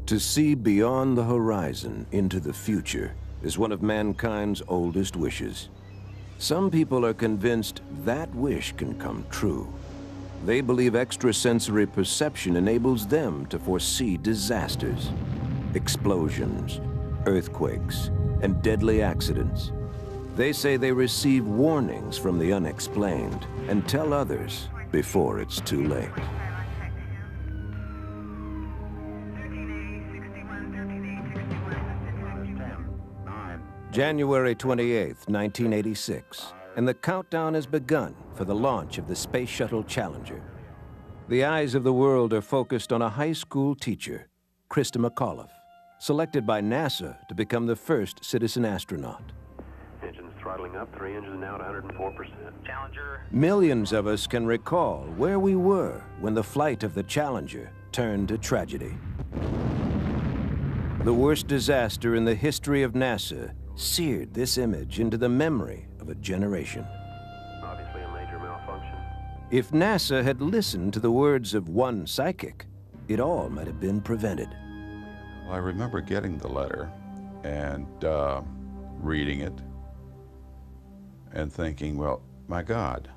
To see beyond the horizon into the future is one of mankind's oldest wishes. Some people are convinced that wish can come true. They believe extrasensory perception enables them to foresee disasters, explosions, earthquakes, and deadly accidents. They say they receive warnings from the unexplained and tell others before it's too late. January 28, 1986, and the countdown has begun for the launch of the Space Shuttle Challenger. The eyes of the world are focused on a high school teacher, Krista McAuliffe, selected by NASA to become the first citizen astronaut. Engines throttling up, 3 engines now at 104%. Challenger. Millions of us can recall where we were when the flight of the Challenger turned to tragedy. The worst disaster in the history of NASA seared this image into the memory of a generation. Obviously a major malfunction. If NASA had listened to the words of one psychic, it all might have been prevented. Well, I remember getting the letter and reading it and thinking, well, my God,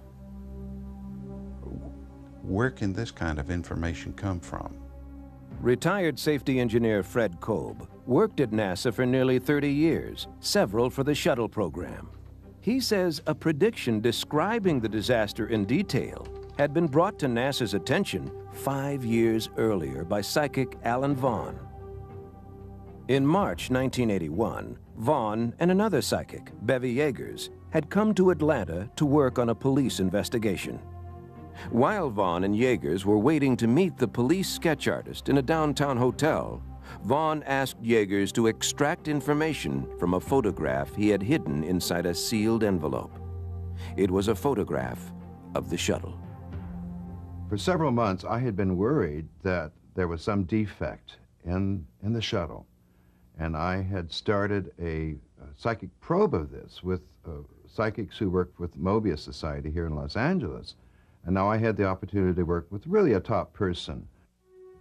where can this kind of information come from? Retired safety engineer Fred Kolb worked at NASA for nearly 30 years, several for the shuttle program. He says a prediction describing the disaster in detail had been brought to NASA's attention 5 years earlier by psychic Alan Vaughn. In March 1981, Vaughn and another psychic, Bevy Yeagers, had come to Atlanta to work on a police investigation. While Vaughn and Yeagers were waiting to meet the police sketch artist in a downtown hotel, Vaughn asked Yeagers to extract information from a photograph he had hidden inside a sealed envelope. It was a photograph of the shuttle. For several months, I had been worried that there was some defect in the shuttle. And I had started a psychic probe of this with psychics who worked with Mobius Society here in Los Angeles. And now I had the opportunity to work with really a top person.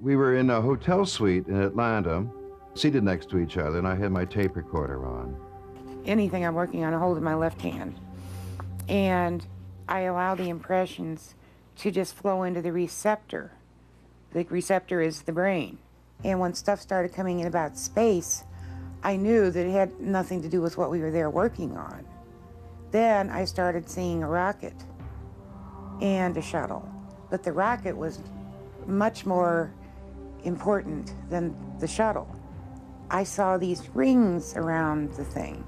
We were in a hotel suite in Atlanta, seated next to each other, and I had my tape recorder on. Anything I'm working on, I hold in my left hand. And I allow the impressions to just flow into the receptor. The receptor is the brain. And when stuff started coming in about space, I knew that it had nothing to do with what we were there working on. Then I started seeing a rocket and a shuttle. But the rocket was much more important than the shuttle. I saw these rings around the thing,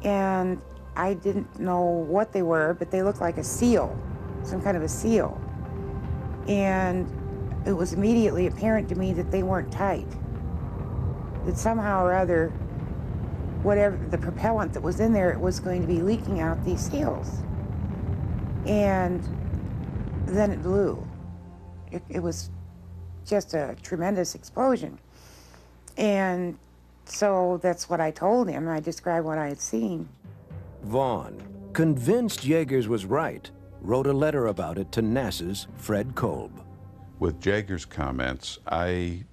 and I didn't know what they were, but they looked like a seal, some kind of a seal. And it was immediately apparent to me that they weren't tight. That somehow or other, whatever the propellant that was in there, it was going to be leaking out these seals. And then it blew. It was just a tremendous explosion. And so that's what I told him. I described what I had seen. Vaughn, convinced Yeagers was right, wrote a letter about it to NASA's Fred Kolb. With Yeagers' comments, I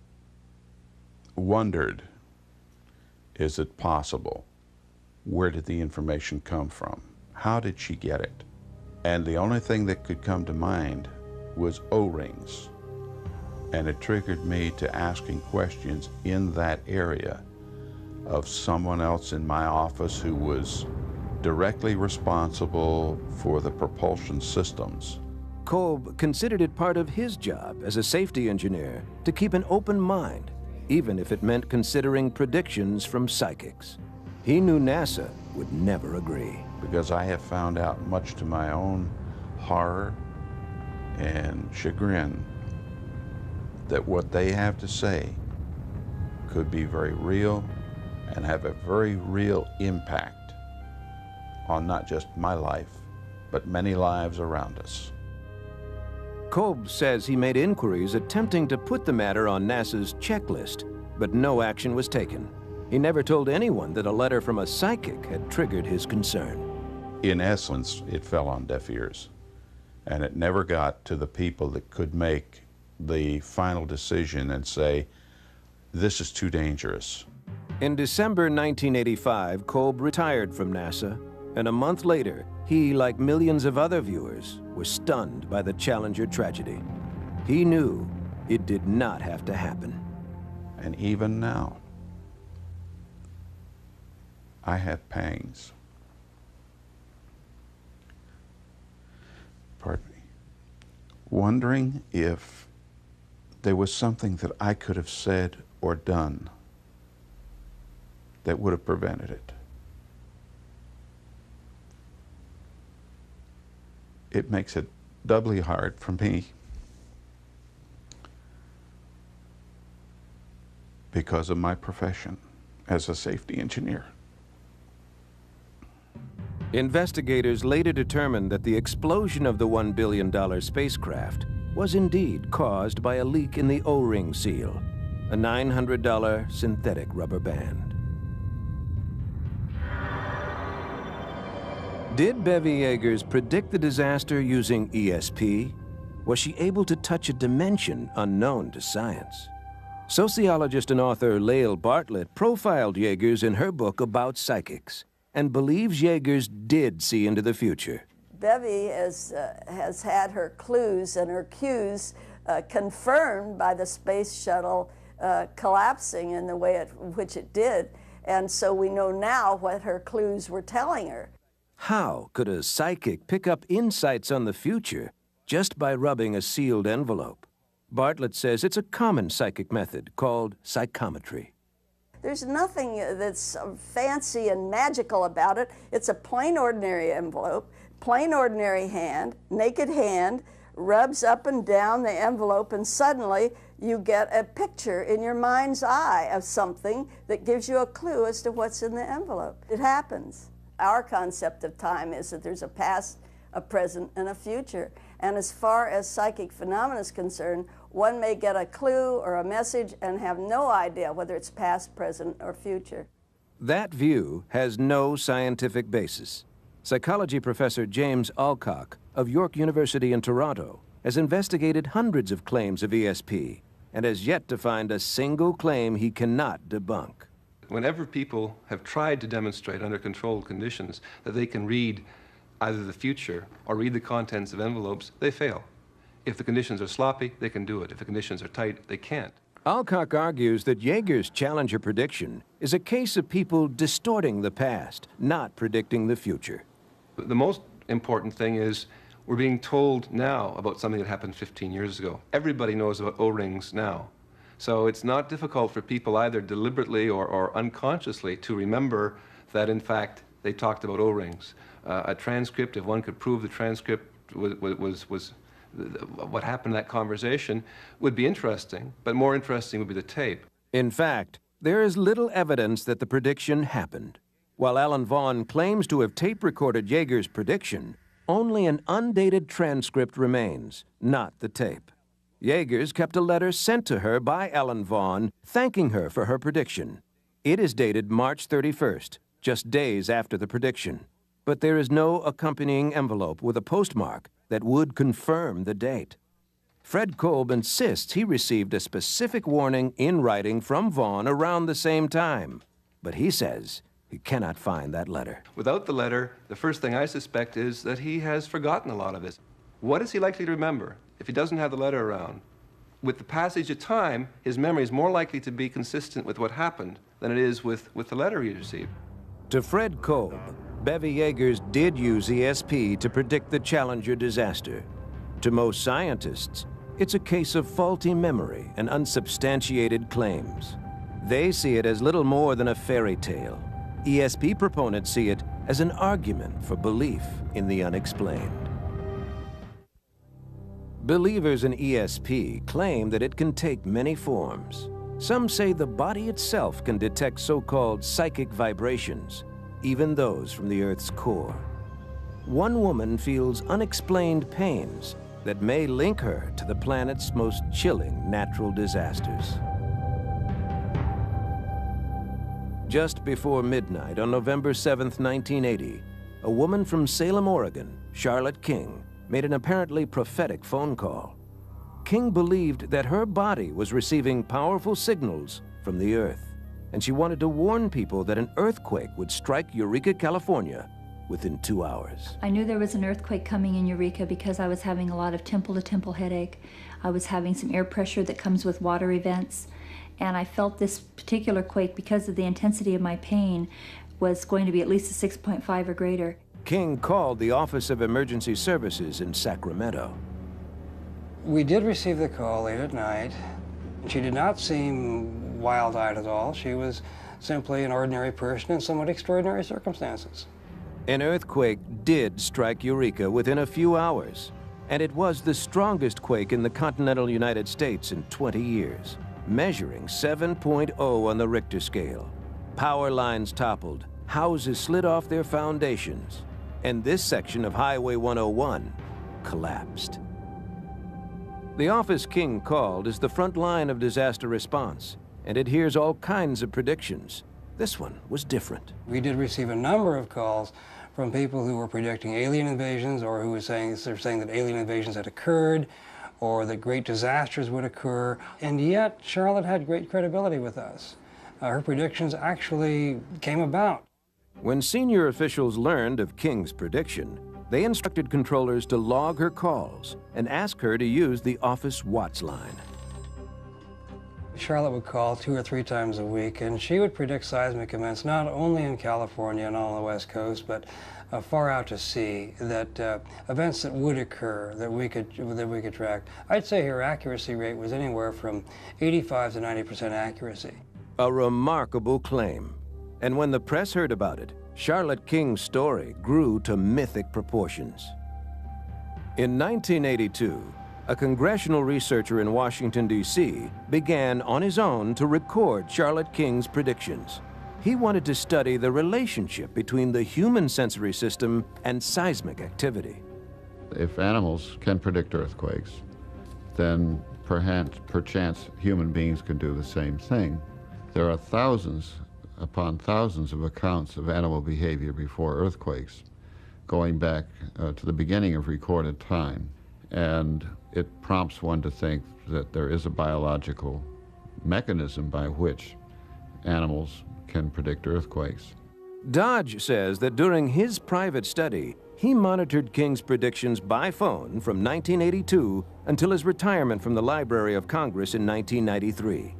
wondered, is it possible? Where did the information come from? How did she get it? And the only thing that could come to mind was O-rings. And it triggered me to asking questions in that area of someone else in my office who was directly responsible for the propulsion systems. Kolb considered it part of his job as a safety engineer to keep an open mind, even if it meant considering predictions from psychics. He knew NASA would never agree. Because I have found out, much to my own horror and chagrin, that what they have to say could be very real and have a very real impact on not just my life, but many lives around us. Kolb says he made inquiries attempting to put the matter on NASA's checklist, but no action was taken. He never told anyone that a letter from a psychic had triggered his concern. In essence, it fell on deaf ears, and it never got to the people that could make the final decision and say, This is too dangerous. In December 1985, Kolb retired from NASA, and a month later, he, like millions of other viewers, was stunned by the Challenger tragedy. He knew it did not have to happen. And even now, I have pangs. Pardon me. Wondering if there was something that I could have said or done that would have prevented it. It makes it doubly hard for me because of my profession as a safety engineer. Investigators later determined that the explosion of the $1 billion spacecraft was indeed caused by a leak in the O-ring seal, a $900 synthetic rubber band. Did Bevy Yeagers predict the disaster using ESP? Was she able to touch a dimension unknown to science? Sociologist and author Lael Bartlett profiled Yeagers in her book about psychics and believes Yeagers did see into the future. Bevy has had her clues and her cues confirmed by the space shuttle collapsing in the way which it did. And so we know now what her clues were telling her. How could a psychic pick up insights on the future just by rubbing a sealed envelope? Bartlett says it's a common psychic method called psychometry. There's nothing that's fancy and magical about it. It's a plain ordinary envelope, plain ordinary hand, naked hand, rubs up and down the envelope, and suddenly you get a picture in your mind's eye of something that gives you a clue as to what's in the envelope. It happens. Our concept of time is that there's a past, a present, and a future. And as far as psychic phenomena is concerned, one may get a clue or a message and have no idea whether it's past, present, or future. That view has no scientific basis. Psychology professor James Alcock of York University in Toronto has investigated hundreds of claims of ESP and has yet to find a single claim he cannot debunk. Whenever people have tried to demonstrate under controlled conditions that they can read either the future or read the contents of envelopes, they fail. If the conditions are sloppy, they can do it. If the conditions are tight, they can't. Alcock argues that Yeager's Challenger prediction is a case of people distorting the past, not predicting the future. The most important thing is we're being told now about something that happened 15 years ago. Everybody knows about O-rings now. So it's not difficult for people either deliberately or unconsciously to remember that, in fact, they talked about O-rings. A transcript, if one could prove the transcript was what happened in that conversation, would be interesting, but more interesting would be the tape. In fact, there is little evidence that the prediction happened. While Alan Vaughan claims to have tape-recorded Yeager's prediction, only an undated transcript remains, not the tape. Yeagers kept a letter sent to her by Alan Vaughan thanking her for her prediction. It is dated March 31st, just days after the prediction. But there is no accompanying envelope with a postmark that would confirm the date. Fred Kolb insists he received a specific warning in writing from Vaughan around the same time. But he says he cannot find that letter. Without the letter, the first thing I suspect is that he has forgotten a lot of it. What is he likely to remember if he doesn't have the letter around? With the passage of time, his memory is more likely to be consistent with what happened than it is with the letter he received. To Fred Kolb, Bevy Yeagers did use ESP to predict the Challenger disaster. To most scientists, it's a case of faulty memory and unsubstantiated claims. They see it as little more than a fairy tale. ESP proponents see it as an argument for belief in the unexplained. Believers in ESP claim that it can take many forms. Some say the body itself can detect so-called psychic vibrations, even those from the Earth's core. One woman feels unexplained pains that may link her to the planet's most chilling natural disasters. Just before midnight on November 7th, 1980, a woman from Salem, Oregon, Charlotte King, made an apparently prophetic phone call. King believed that her body was receiving powerful signals from the Earth, and she wanted to warn people that an earthquake would strike Eureka, California within 2 hours. I knew there was an earthquake coming in Eureka because I was having a lot of temple-to-temple headache. I was having some air pressure that comes with water events, and I felt this particular quake, because of the intensity of my pain, was going to be at least a 6.5 or greater. King called the Office of Emergency Services in Sacramento. We did receive the call late at night. She did not seem wild-eyed at all. She was simply an ordinary person in somewhat extraordinary circumstances. An earthquake did strike Eureka within a few hours, and it was the strongest quake in the continental United States in 20 years, measuring 7.0 on the Richter scale. Power lines toppled, houses slid off their foundations, and this section of Highway 101 collapsed. The office King called is the front line of disaster response, and it hears all kinds of predictions. This one was different. We did receive a number of calls from people who were predicting alien invasions, or who were saying that alien invasions had occurred, or that great disasters would occur, and yet Charlotte had great credibility with us. Her predictions actually came about. When senior officials learned of King's prediction, they instructed controllers to log her calls and ask her to use the office Watts line. Charlotte would call 2 or 3 times a week, and she would predict seismic events not only in California and on the West Coast, but far out to sea, that events that would occur that we could track. I'd say her accuracy rate was anywhere from 85 to 90% accuracy. A remarkable claim. And when the press heard about it, Charlotte King's story grew to mythic proportions. In 1982, a congressional researcher in Washington, D.C., began on his own to record Charlotte King's predictions. He wanted to study the relationship between the human sensory system and seismic activity. If animals can predict earthquakes, then perchance human beings can do the same thing. There are thousands upon thousands of accounts of animal behavior before earthquakes, going back to the beginning of recorded time. And it prompts one to think that there is a biological mechanism by which animals can predict earthquakes. Dodge says that during his private study, he monitored King's predictions by phone from 1982 until his retirement from the Library of Congress in 1993.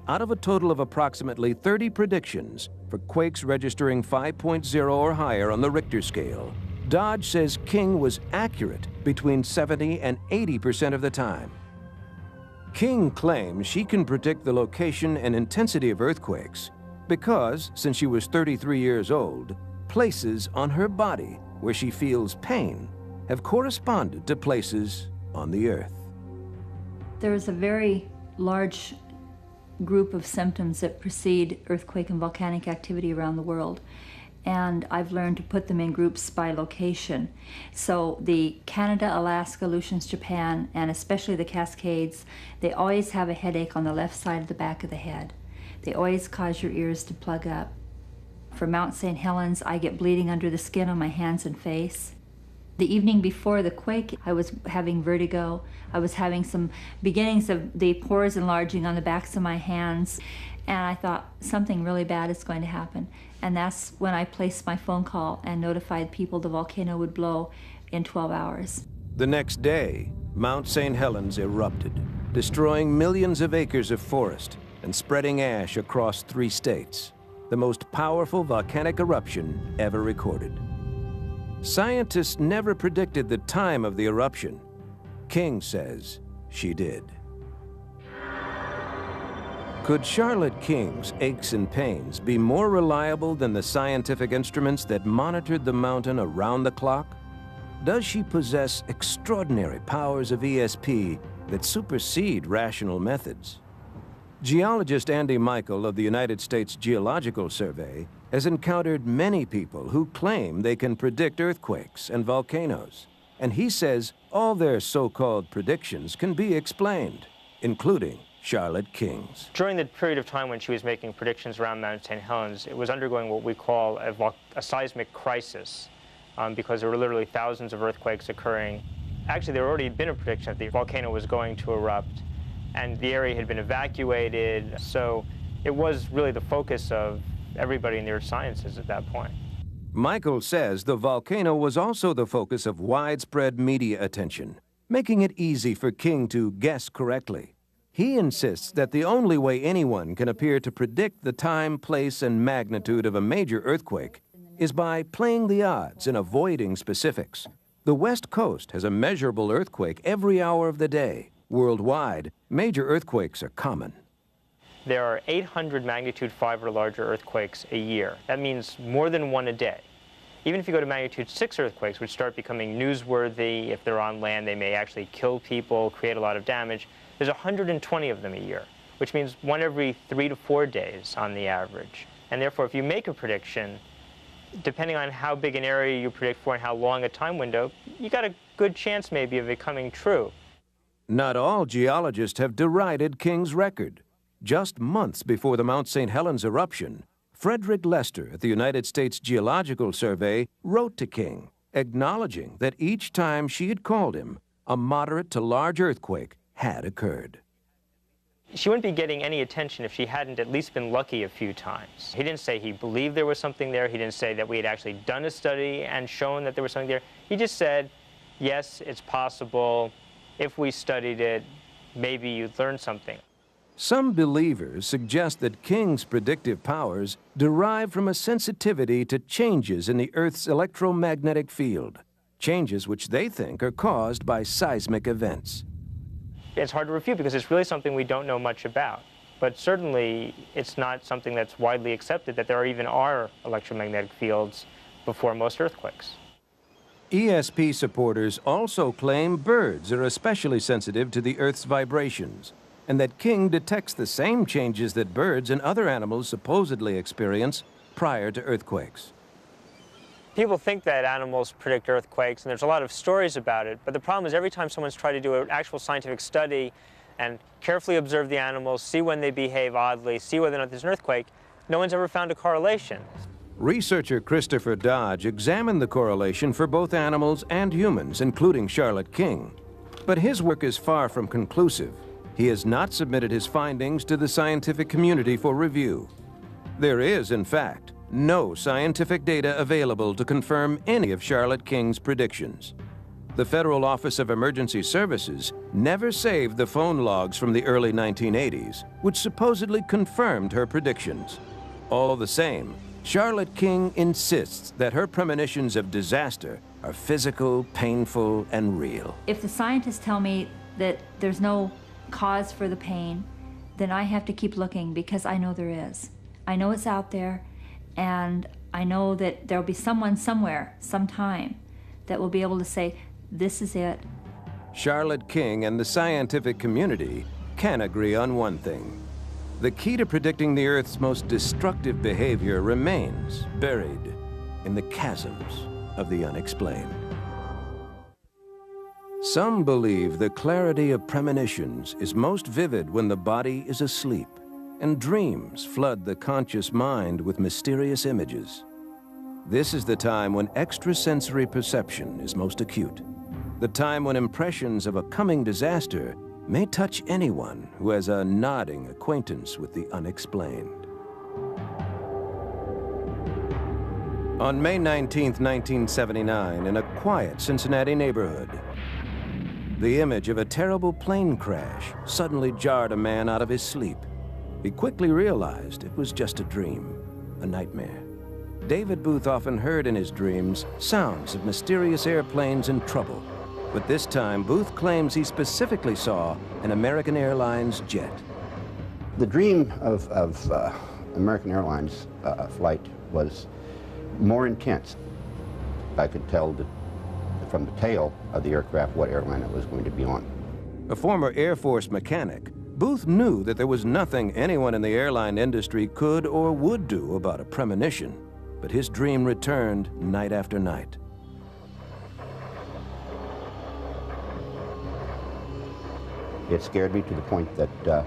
Out of a total of approximately 30 predictions for quakes registering 5.0 or higher on the Richter scale, Dodge says King was accurate between 70 and 80% of the time. King claims she can predict the location and intensity of earthquakes because, since she was 33 years old, places on her body where she feels pain have corresponded to places on the Earth. There is a very large group of symptoms that precede earthquake and volcanic activity around the world, and I've learned to put them in groups by location. So the Canada, Alaska, Aleutians, Japan, and especially the Cascades, they always have a headache on the left side of the back of the head. They always cause your ears to plug up. For Mount St. Helens, I get bleeding under the skin on my hands and face. The evening before the quake, I was having vertigo. I was having some beginnings of the pores enlarging on the backs of my hands, and I thought something really bad is going to happen. And that's when I placed my phone call and notified people the volcano would blow in 12 hours. The next day, Mount St. Helens erupted, destroying millions of acres of forest and spreading ash across 3 states, the most powerful volcanic eruption ever recorded. Scientists never predicted the time of the eruption. King says she did. Could Charlotte King's aches and pains be more reliable than the scientific instruments that monitored the mountain around the clock? Does she possess extraordinary powers of ESP that supersede rational methods? Geologist Andy Michael of the United States Geological Survey has encountered many people who claim they can predict earthquakes and volcanoes, and he says all their so-called predictions can be explained, including Charlotte King's. During the period of time when she was making predictions around Mount St. Helens, it was undergoing what we call a seismic crisis, because there were literally thousands of earthquakes occurring. Actually, there had already been a prediction that the volcano was going to erupt, and the area had been evacuated. So it was really the focus of everybody in the earth sciences at that point. Michael says the volcano was also the focus of widespread media attention, making it easy for King to guess correctly. He insists that the only way anyone can appear to predict the time, place, and magnitude of a major earthquake is by playing the odds and avoiding specifics. The West Coast has a measurable earthquake every hour of the day. Worldwide, major earthquakes are common. There are 800 magnitude 5 or larger earthquakes a year. That means more than one a day. Even if you go to magnitude 6 earthquakes, which start becoming newsworthy, if they're on land, they may actually kill people, create a lot of damage. There's 120 of them a year, which means one every 3 to 4 days on the average. And therefore, if you make a prediction, depending on how big an area you predict for and how long a time window, you got a good chance maybe of it coming true. Not all geologists have derided King's record. Just months before the Mount St. Helens eruption, Frederick Lester at the United States Geological Survey wrote to King, acknowledging that each time she had called him, a moderate to large earthquake had occurred. She wouldn't be getting any attention if she hadn't at least been lucky a few times. He didn't say he believed there was something there. He didn't say that we had actually done a study and shown that there was something there. He just said, yes, it's possible. If we studied it, maybe you'd learn something. Some believers suggest that King's predictive powers derive from a sensitivity to changes in the Earth's electromagnetic field, changes which they think are caused by seismic events. It's hard to refute because it's really something we don't know much about. But certainly, it's not something that's widely accepted that there even are electromagnetic fields before most earthquakes. ESP supporters also claim birds are especially sensitive to the Earth's vibrations, and that King detects the same changes that birds and other animals supposedly experience prior to earthquakes. People think that animals predict earthquakes, and there's a lot of stories about it, but the problem is every time someone's tried to do an actual scientific study and carefully observe the animals, see when they behave oddly, see whether or not there's an earthquake, no one's ever found a correlation. Researcher Christopher Dodge examined the correlation for both animals and humans, including Charlotte King. But his work is far from conclusive. He has not submitted his findings to the scientific community for review. There is, in fact, no scientific data available to confirm any of Charlotte King's predictions. The Federal Office of Emergency Services never saved the phone logs from the early 1980s, which supposedly confirmed her predictions. All the same, Charlotte King insists that her premonitions of disaster are physical, painful, and real. If the scientists tell me that there's no cause for the pain, then I have to keep looking because I know there is. I know it's out there, and I know that there'll be someone somewhere, sometime, that will be able to say, this is it. Charlotte King and the scientific community can agree on one thing. The key to predicting the Earth's most destructive behavior remains buried in the chasms of the unexplained. Some believe the clarity of premonitions is most vivid when the body is asleep, and dreams flood the conscious mind with mysterious images. This is the time when extrasensory perception is most acute, the time when impressions of a coming disaster may touch anyone who has a nodding acquaintance with the unexplained. On May 19, 1979, in a quiet Cincinnati neighborhood, the image of a terrible plane crash suddenly jarred a man out of his sleep. He quickly realized it was just a dream, a nightmare. David Booth often heard in his dreams sounds of mysterious airplanes in trouble. But this time, Booth claims he specifically saw an American Airlines jet. The dream of American Airlines flight was more intense. I could tell from the tail of the aircraft what airline it was going to be on. A former Air Force mechanic, Booth knew that there was nothing anyone in the airline industry could or would do about a premonition, but his dream returned night after night. It scared me to the point that,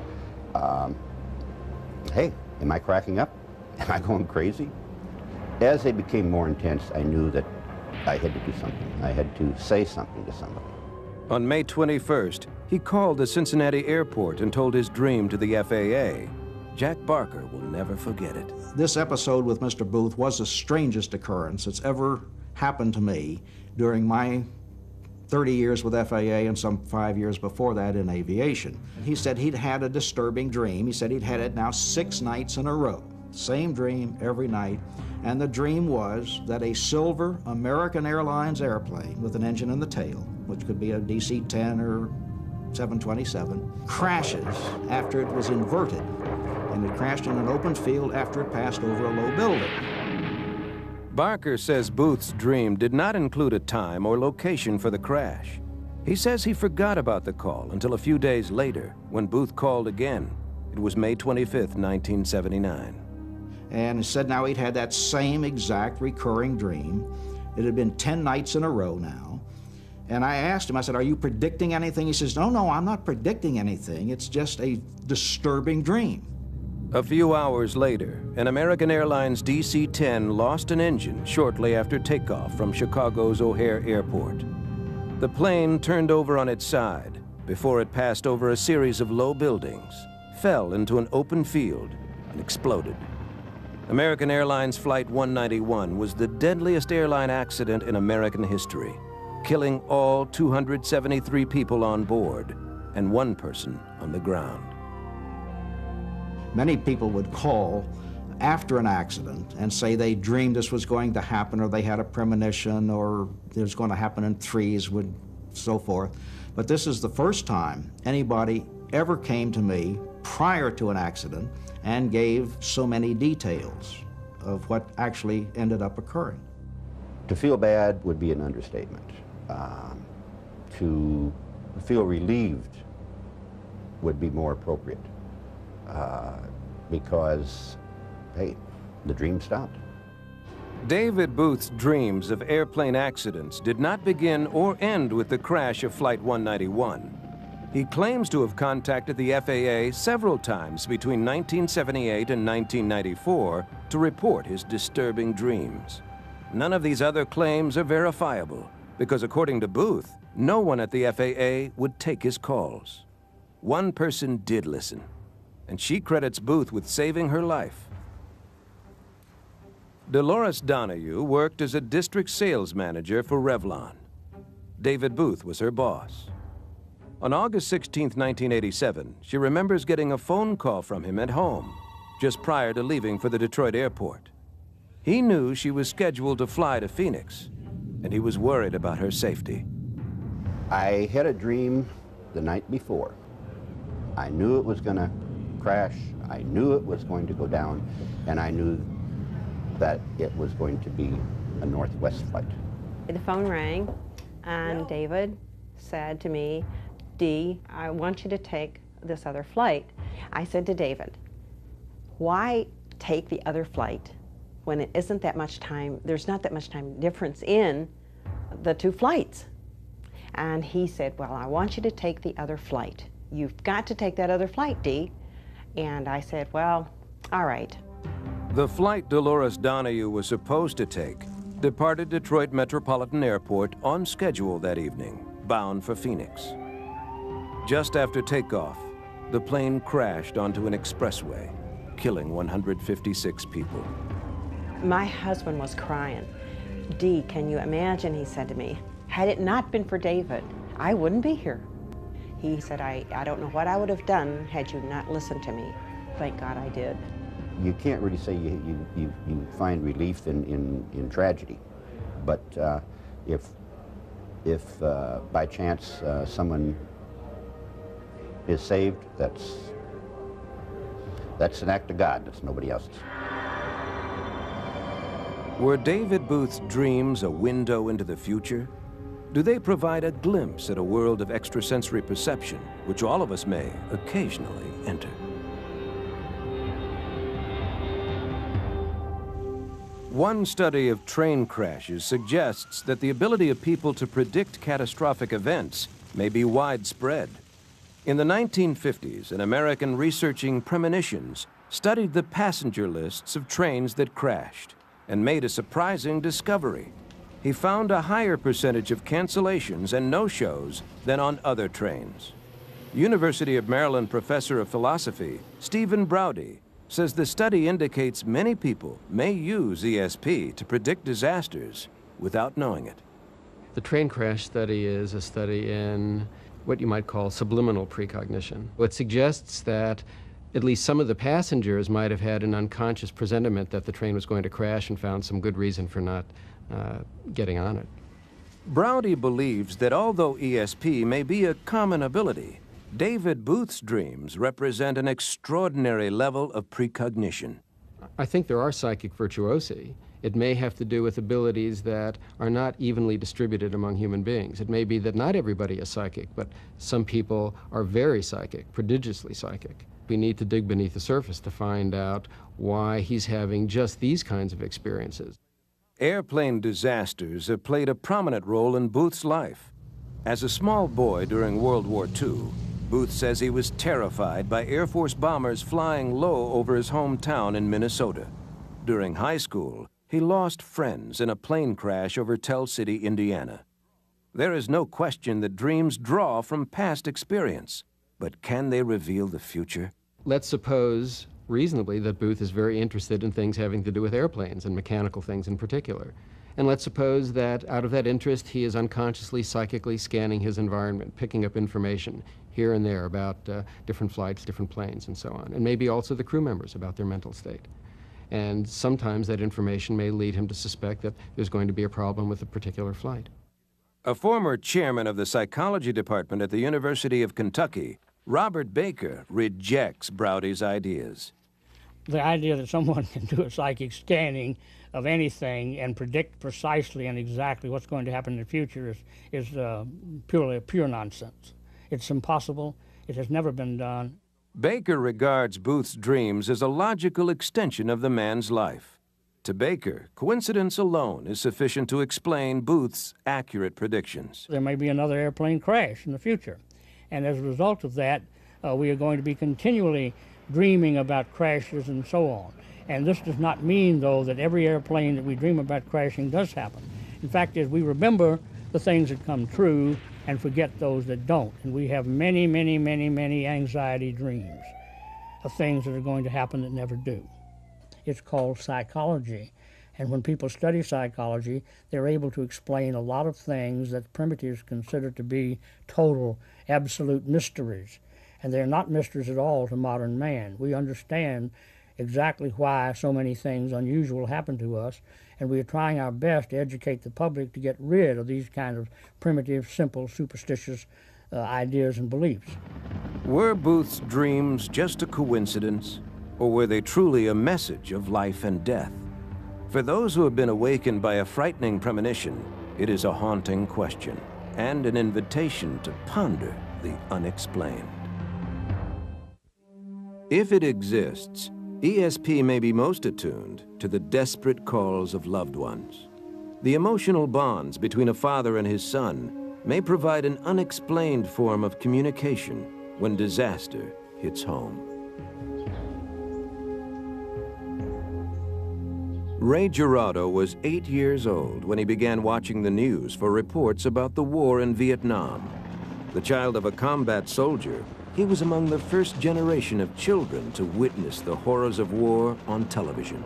hey, am I cracking up? Am I going crazy? As they became more intense, I knew that I had to do something. I had to say something to somebody. On May 21st, he called the Cincinnati airport and told his dream to the FAA. Jack Barker will never forget it. This episode with Mr. Booth was the strangest occurrence that's ever happened to me during my 30 years with FAA and some 5 years before that in aviation. He said he'd had a disturbing dream. He said he'd had it now 6 nights in a row. Same dream every night. And the dream was that a silver American Airlines airplane with an engine in the tail, which could be a DC-10 or 727, crashes after it was inverted. And it crashed in an open field after it passed over a low building. Barker says Booth's dream did not include a time or location for the crash. He says he forgot about the call until a few days later when Booth called again. It was May 25th, 1979. And he said now he'd had that same exact recurring dream. It had been 10 nights in a row now. And I asked him, I said, "Are you predicting anything?" He says, "No, I'm not predicting anything. It's just a disturbing dream." A few hours later, an American Airlines DC-10 lost an engine shortly after takeoff from Chicago's O'Hare Airport. The plane turned over on its side before it passed over a series of low buildings, fell into an open field, and exploded. American Airlines Flight 191 was the deadliest airline accident in American history, killing all 273 people on board and 1 person on the ground. Many people would call after an accident and say they dreamed this was going to happen, or they had a premonition, or it was going to happen in threes, so forth. But this is the first time anybody ever came to me prior to an accident and gave so many details of what actually ended up occurring. To feel bad would be an understatement. To feel relieved would be more appropriate. Because, hey, the dream stopped. David Booth's dreams of airplane accidents did not begin or end with the crash of Flight 191. He claims to have contacted the FAA several times between 1978 and 1994 to report his disturbing dreams. None of these other claims are verifiable because, according to Booth, no one at the FAA would take his calls. One person did listen, and she credits Booth with saving her life. Dolores Donahue worked as a district sales manager for Revlon. David Booth was her boss. On August 16, 1987, she remembers getting a phone call from him at home just prior to leaving for the Detroit airport. He knew she was scheduled to fly to Phoenix, and he was worried about her safety. I had a dream the night before. I knew it was going to crash. I knew it was going to go down, and I knew that it was going to be a Northwest flight. The phone rang, and David said to me, "Dee, I want you to take this other flight." I said to David, "Why take the other flight when it isn't that much time, there's not that much time difference in the 2 flights?" And he said, "Well, I want you to take the other flight. You've got to take that other flight, Dee." And I said, "Well, all right." The flight Dolores Donahue was supposed to take departed Detroit Metropolitan Airport on schedule that evening, bound for Phoenix. Just after takeoff, the plane crashed onto an expressway, killing 156 people. My husband was crying. "Dee, can you imagine," he said to me, "had it not been for David, I wouldn't be here." He said, I don't know what I would have done had you not listened to me. Thank God I did. You can't really say you find relief in tragedy, but if by chance someone is saved, that's an act of God. That's nobody else's. Were David Booth's dreams a window into the future? Do they provide a glimpse at a world of extrasensory perception, which all of us may occasionally enter? One study of train crashes suggests that the ability of people to predict catastrophic events may be widespread. In the 1950s, an American researching premonitions studied the passenger lists of trains that crashed and made a surprising discovery. He found a higher percentage of cancellations and no-shows than on other trains. University of Maryland professor of philosophy, Stephen Browdy, says the study indicates many people may use ESP to predict disasters without knowing it. The train crash study is a study in what you might call subliminal precognition. It suggests that at least some of the passengers might have had an unconscious presentiment that the train was going to crash and found some good reason for not getting on it. Browdy believes that although ESP may be a common ability, David Booth's dreams represent an extraordinary level of precognition. I think there are psychic virtuosi. It may have to do with abilities that are not evenly distributed among human beings. It may be that not everybody is psychic, but some people are very psychic, prodigiously psychic. We need to dig beneath the surface to find out why he's having just these kinds of experiences. Airplane disasters have played a prominent role in Booth's life. As a small boy during World War II, Booth says he was terrified by Air Force bombers flying low over his hometown in Minnesota. During high school, he lost friends in a plane crash over Tell City, Indiana. There is no question that dreams draw from past experience, but can they reveal the future? Let's suppose, reasonably, that Booth is very interested in things having to do with airplanes and mechanical things in particular. And let's suppose that out of that interest, he is unconsciously, psychically scanning his environment, picking up information here and there about different flights, different planes, and so on. And maybe also the crew members about their mental state. And sometimes that information may lead him to suspect that there's going to be a problem with a particular flight. A former chairman of the psychology department at the University of Kentucky, Robert Baker, rejects Browdy's ideas. The idea that someone can do a psychic scanning of anything and predict precisely and exactly what's going to happen in the future is pure nonsense. It's impossible. It has never been done. Baker regards Booth's dreams as a logical extension of the man's life. To Baker, coincidence alone is sufficient to explain Booth's accurate predictions. There may be another airplane crash in the future, and as a result of that, we are going to be continually dreaming about crashes and so on. And this does not mean, though, that every airplane that we dream about crashing does happen. In fact, we remember the things that come true and forget those that don't. And we have many, many, many, many anxiety dreams of things that are going to happen that never do. It's called psychology. And when people study psychology, they're able to explain a lot of things that primitives consider to be total, absolute mysteries. And they're not mysteries at all to modern man. We understand exactly why so many things unusual happen to us, and we are trying our best to educate the public to get rid of these kind of primitive, simple, superstitious ideas and beliefs. Were Booth's dreams just a coincidence, or were they truly a message of life and death? For those who have been awakened by a frightening premonition, it is a haunting question and an invitation to ponder the unexplained. If it exists, ESP may be most attuned to the desperate calls of loved ones. The emotional bonds between a father and his son may provide an unexplained form of communication when disaster hits home. Ray Gerardo was 8 years old when he began watching the news for reports about the war in Vietnam. The child of a combat soldier, he was among the first generation of children to witness the horrors of war on television.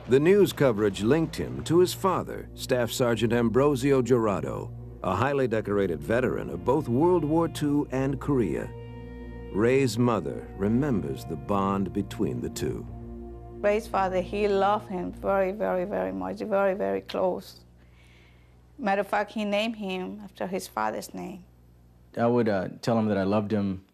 The news coverage linked him to his father, Staff Sergeant Ambrosio Gerardo, a highly decorated veteran of both World War II and Korea. Ray's mother remembers the bond between the two. Ray's father, he loved him very, very, very much, very, very close. Matter of fact, he named him after his father's name. I would tell him that I loved him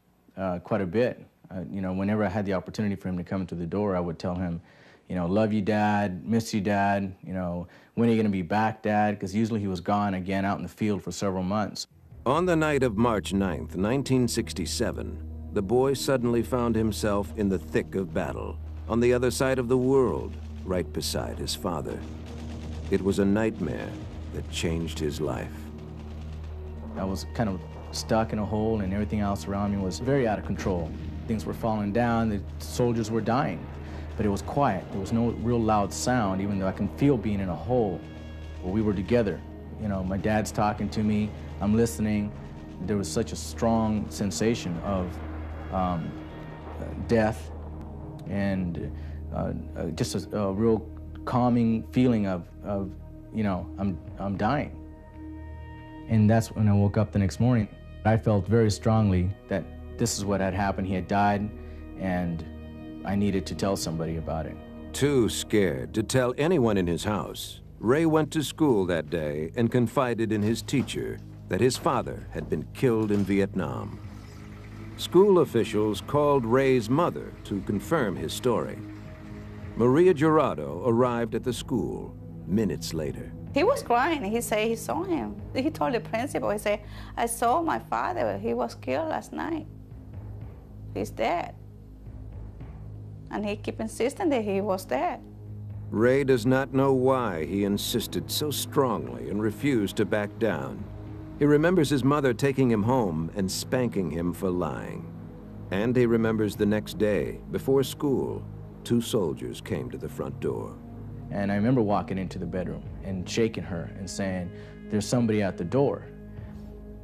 quite a bit. You know, whenever I had the opportunity for him to come to the door, I would tell him, you know, love you, Dad, miss you, Dad, you know, when are you going to be back, Dad? Because usually he was gone again out in the field for several months. On the night of March 9th, 1967, the boy suddenly found himself in the thick of battle, on the other side of the world, right beside his father. It was a nightmare that changed his life. I was kind of stuck in a hole, and everything else around me was very out of control. Things were falling down, the soldiers were dying, but it was quiet. There was no real loud sound, even though I can feel being in a hole. Well, we were together. You know, my dad's talking to me, I'm listening, there was such a strong sensation of death and just a real calming feeling of you know, I'm dying. And that's when I woke up the next morning. I felt very strongly that this is what had happened. He had died, and I needed to tell somebody about it. Too scared to tell anyone in his house, Ray went to school that day and confided in his teacher that his father had been killed in Vietnam. School officials called Ray's mother to confirm his story. Maria Jurado arrived at the school minutes later. He was crying. He said he saw him. He told the principal, he said, I saw my father. He was killed last night. He's dead. And he kept insisting that he was dead. Ray does not know why he insisted so strongly and refused to back down. He remembers his mother taking him home and spanking him for lying. And he remembers the next day, before school, 2 soldiers came to the front door. And I remember walking into the bedroom and shaking her and saying, there's somebody at the door.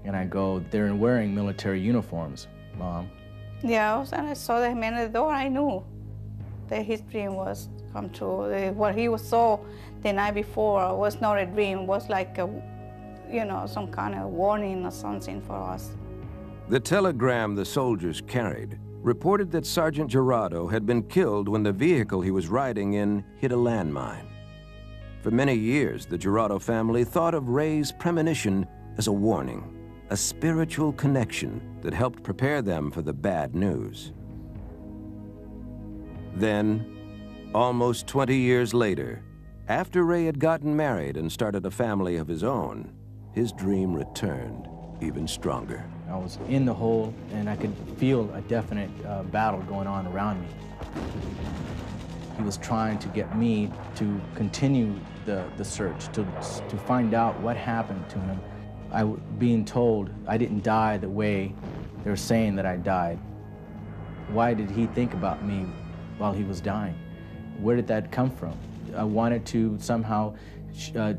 And I go, they're wearing military uniforms, Mom. Yeah, and I saw the man at the door. I knew that his dream was come true. What he saw the night before was not a dream. It was like a, you know, some kind of warning or something for us. The telegram the soldiers carried reported that Sergeant Jurado had been killed when the vehicle he was riding in hit a landmine. For many years, the Jurado family thought of Ray's premonition as a warning, a spiritual connection that helped prepare them for the bad news. Then, almost 20 years later, after Ray had gotten married and started a family of his own, his dream returned even stronger. I was in the hole, and I could feel a definite battle going on around me. He was trying to get me to continue the search, to find out what happened to him. Being told I didn't die the way they were saying that I died. Why did he think about me while he was dying? Where did that come from? I wanted to somehow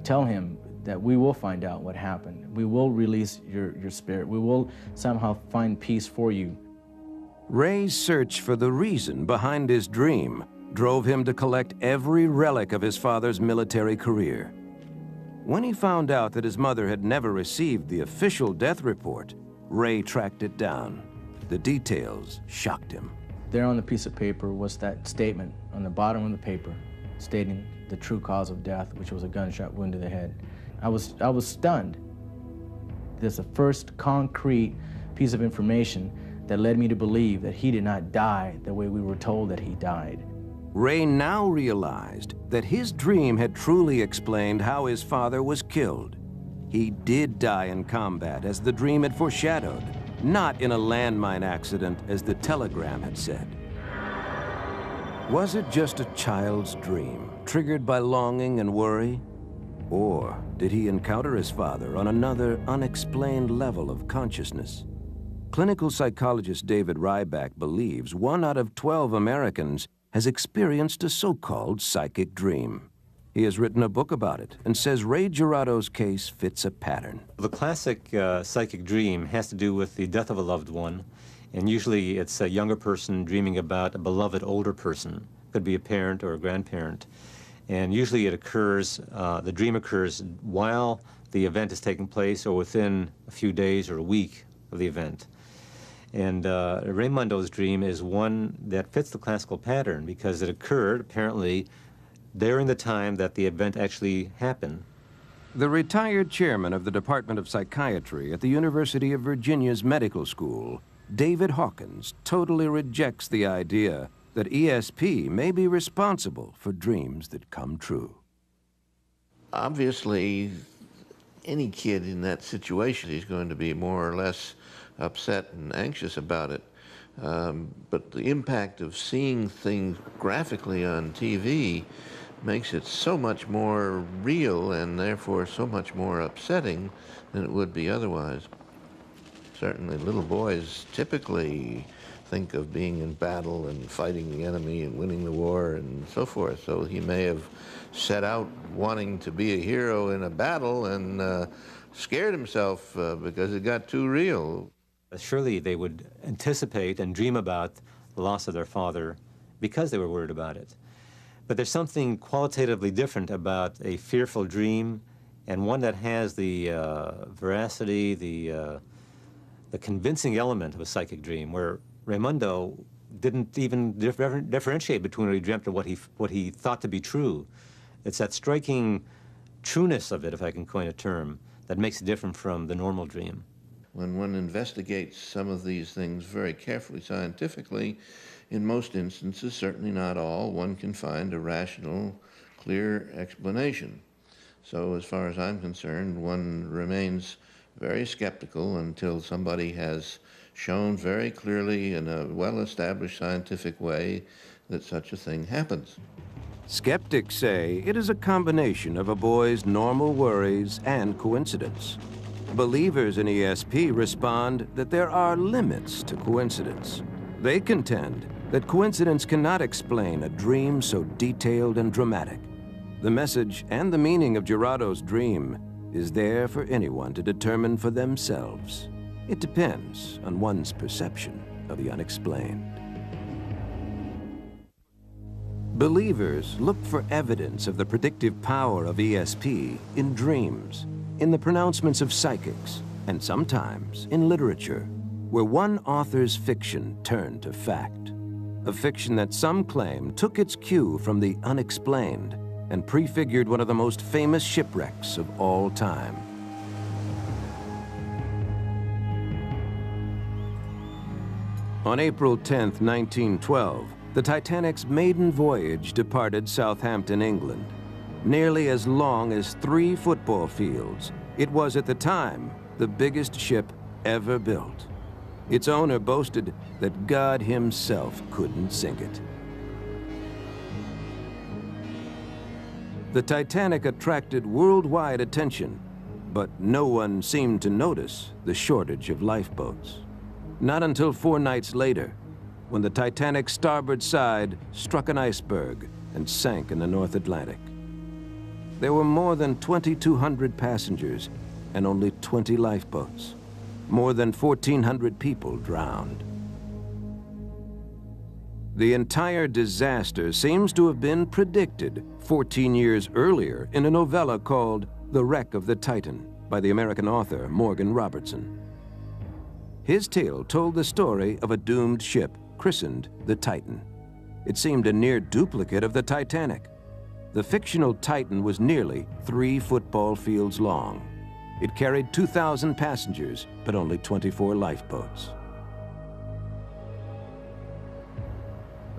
tell him that we will find out what happened. We will release your spirit. We will somehow find peace for you. Ray's search for the reason behind his dream drove him to collect every relic of his father's military career. When he found out that his mother had never received the official death report, Ray tracked it down. The details shocked him. There on the piece of paper was that statement on the bottom of the paper stating the true cause of death, which was a gunshot wound to the head. I was stunned. There's the first concrete piece of information that led me to believe that he did not die the way we were told that he died. Ray now realized that his dream had truly explained how his father was killed. He did die in combat, as the dream had foreshadowed, not in a landmine accident, as the telegram had said. Was it just a child's dream, triggered by longing and worry? Or did he encounter his father on another unexplained level of consciousness? Clinical psychologist David Ryback believes 1 out of 12 Americans has experienced a so-called psychic dream. He has written a book about it and says Ray Jurado's case fits a pattern. The classic psychic dream has to do with the death of a loved one, and usually it's a younger person dreaming about a beloved older person. Could be a parent or a grandparent. And usually it occurs, the dream occurs while the event is taking place or within a few days or a week of the event. And Raymundo's dream is one that fits the classical pattern because it occurred, apparently, during the time that the event actually happened. The retired chairman of the Department of Psychiatry at the University of Virginia's Medical School, David Hawkins, totally rejects the idea that ESP may be responsible for dreams that come true. Obviously, any kid in that situation is going to be more or less upset and anxious about it. But the impact of seeing things graphically on TV makes it so much more real and therefore so much more upsetting than it would be otherwise. Certainly little boys typically think of being in battle and fighting the enemy and winning the war and so forth. So he may have set out wanting to be a hero in a battle and scared himself because it got too real. Surely they would anticipate and dream about the loss of their father because they were worried about it. But there's something qualitatively different about a fearful dream and one that has the veracity, the convincing element of a psychic dream, where Raimundo didn't even differentiate between what he dreamt and what he thought to be true. It's that striking trueness of it, if I can coin a term, that makes it different from the normal dream. When one investigates some of these things very carefully scientifically, in most instances, certainly not all, one can find a rational, clear explanation. So as far as I'm concerned, one remains very skeptical until somebody has shown very clearly in a well-established scientific way that such a thing happens. Skeptics say it is a combination of a boy's normal worries and coincidence. Believers in ESP respond that there are limits to coincidence. They contend that coincidence cannot explain a dream so detailed and dramatic. The message and the meaning of Gerardo's dream is there for anyone to determine for themselves. It depends on one's perception of the unexplained. Believers look for evidence of the predictive power of ESP in dreams, in the pronouncements of psychics, and sometimes in literature, where one author's fiction turned to fact. A fiction that some claim took its cue from the unexplained and prefigured one of the most famous shipwrecks of all time. On April 10, 1912, the Titanic's maiden voyage departed Southampton, England. Nearly as long as 3 football fields, it was at the time the biggest ship ever built. Its owner boasted that God himself couldn't sink it. The Titanic attracted worldwide attention, but no one seemed to notice the shortage of lifeboats. Not until 4 nights later, when the Titanic's starboard side struck an iceberg and sank in the North Atlantic. There were more than 2,200 passengers and only 20 lifeboats. More than 1,400 people drowned. The entire disaster seems to have been predicted 14 years earlier in a novella called The Wreck of the Titan by the American author Morgan Robertson. His tale told the story of a doomed ship christened the Titan. It seemed a near duplicate of the Titanic. The fictional Titan was nearly 3 football fields long. It carried 2,000 passengers, but only 24 lifeboats.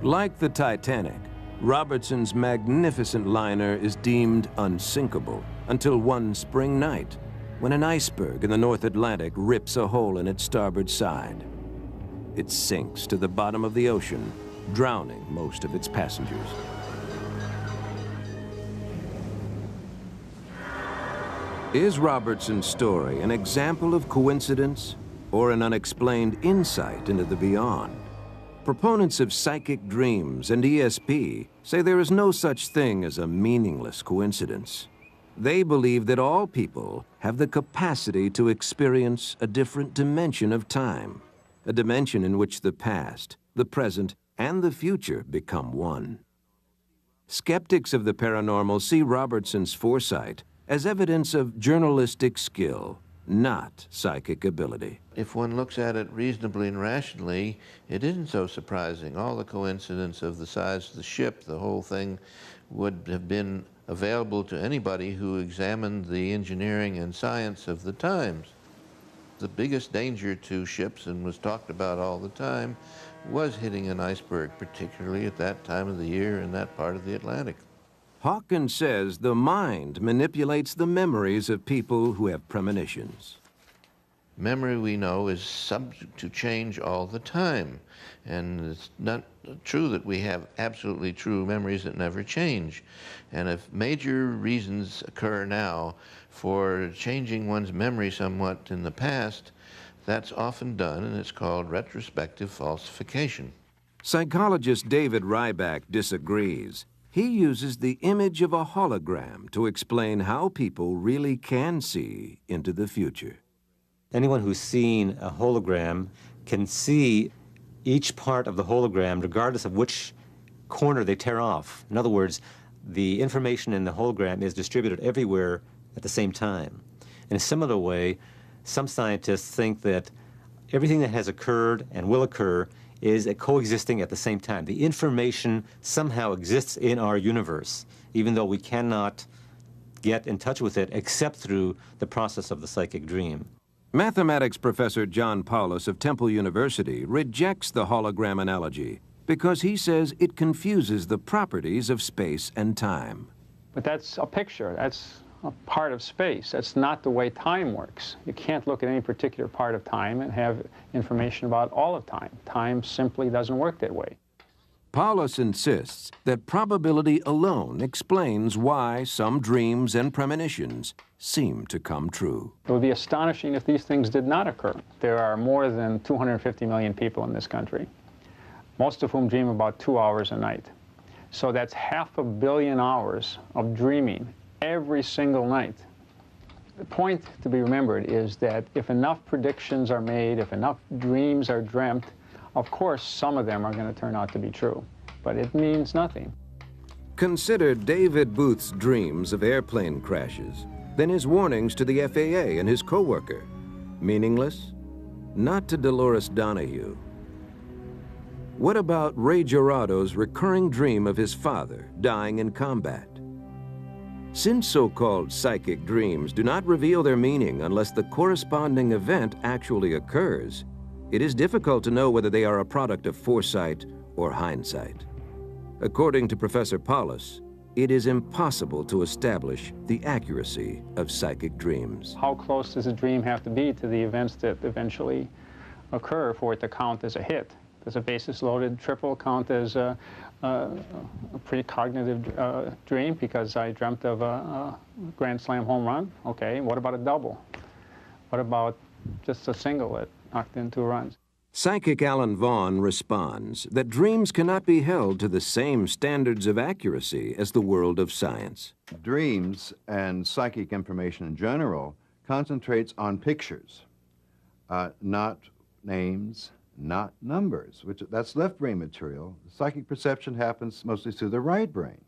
Like the Titanic, Robertson's magnificent liner is deemed unsinkable until one spring night, when an iceberg in the North Atlantic rips a hole in its starboard side. It sinks to the bottom of the ocean, drowning most of its passengers. Is Robertson's story an example of coincidence or an unexplained insight into the beyond? Proponents of psychic dreams and ESP say there is no such thing as a meaningless coincidence. They believe that all people have the capacity to experience a different dimension of time, a dimension in which the past, the present, and the future become one. Skeptics of the paranormal see Robertson's foresight as evidence of journalistic skill, not psychic ability. If one looks at it reasonably and rationally, it isn't so surprising. All the coincidence of the size of the ship, the whole thing would have been available to anybody who examined the engineering and science of the times. The biggest danger to ships, and was talked about all the time, was hitting an iceberg, particularly at that time of the year in that part of the Atlantic. Hawkins says the mind manipulates the memories of people who have premonitions. Memory, we know, is subject to change all the time. And it's not true that we have absolutely true memories that never change. And if major reasons occur now for changing one's memory somewhat in the past, That's often done, and it's called retrospective falsification. Psychologist David Ryback disagrees. He uses the image of a hologram to explain how people really can see into the future. Anyone who's seen a hologram can see each part of the hologram regardless of which corner they tear off. In other words, the information in the hologram is distributed everywhere at the same time. In a similar way, some scientists think that everything that has occurred and will occur is coexisting at the same time. The information somehow exists in our universe, even though we cannot get in touch with it except through the process of the psychic dream. Mathematics professor John Paulus of Temple University rejects the hologram analogy because he says it confuses the properties of space and time. But that's a picture. That's a part of space. That's not the way time works. You can't look at any particular part of time and have information about all of time. Time simply doesn't work that way. Paulus insists that probability alone explains why some dreams and premonitions seem to come true. It would be astonishing if these things did not occur. There are more than 250 million people in this country, most of whom dream about 2 hours a night. So that's 500 million hours of dreaming every single night. The point to be remembered is that if enough predictions are made, if enough dreams are dreamt, of course some of them are going to turn out to be true, but it means nothing. Consider David Booth's dreams of airplane crashes, then his warnings to the FAA and his co-worker. Meaningless? Not to Dolores Donahue. What about Ray Gerardo's recurring dream of his father dying in combat? Since so-called psychic dreams do not reveal their meaning unless the corresponding event actually occurs, it is difficult to know whether they are a product of foresight or hindsight. According to Professor Paulus, it is impossible to establish the accuracy of psychic dreams. How close does a dream have to be to the events that eventually occur for it to count as a hit? Does a basis-loaded triple count as a precognitive dream because I dreamt of a grand slam home run? Okay, what about a double? What about just a single that knocked in 2 runs? Psychic Alan Vaughan responds that dreams cannot be held to the same standards of accuracy as the world of science. Dreams and psychic information in general concentrates on pictures, not names, not numbers, that's left brain material. Psychic perception happens mostly through the right brain.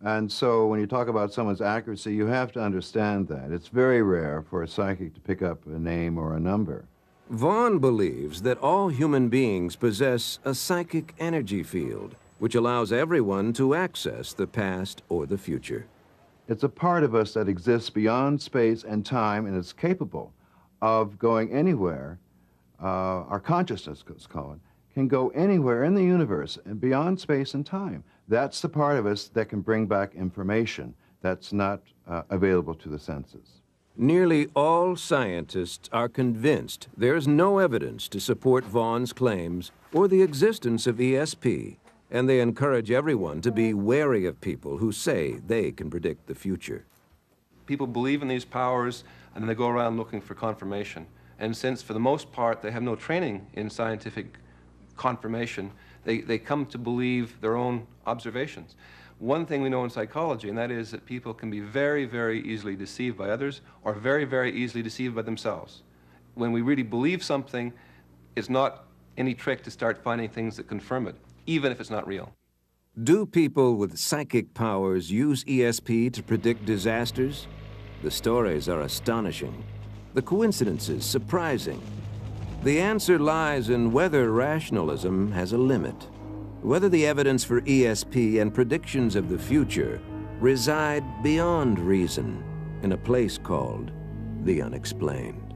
And so when you talk about someone's accuracy, you have to understand that. It's very rare for a psychic to pick up a name or a number. Vaughan believes that all human beings possess a psychic energy field, which allows everyone to access the past or the future. It's a part of us that exists beyond space and time, and it's capable of going anywhere. Our consciousness, let's call it, can go anywhere in the universe and beyond space and time. That's the part of us that can bring back information that's not available to the senses. Nearly all scientists are convinced there's no evidence to support Vaughan's claims or the existence of ESP, and they encourage everyone to be wary of people who say they can predict the future. People believe in these powers, and then they go around looking for confirmation. And since, for the most part, they have no training in scientific confirmation, they come to believe their own observations. One thing we know in psychology, and that is that people can be very, very easily deceived by others or very, very easily deceived by themselves. When we really believe something, it's not any trick to start finding things that confirm it, even if it's not real. Do people with psychic powers use ESP to predict disasters? The stories are astonishing. The coincidences surprising. The answer lies in whether rationalism has a limit, whether the evidence for ESP and predictions of the future reside beyond reason in a place called the unexplained.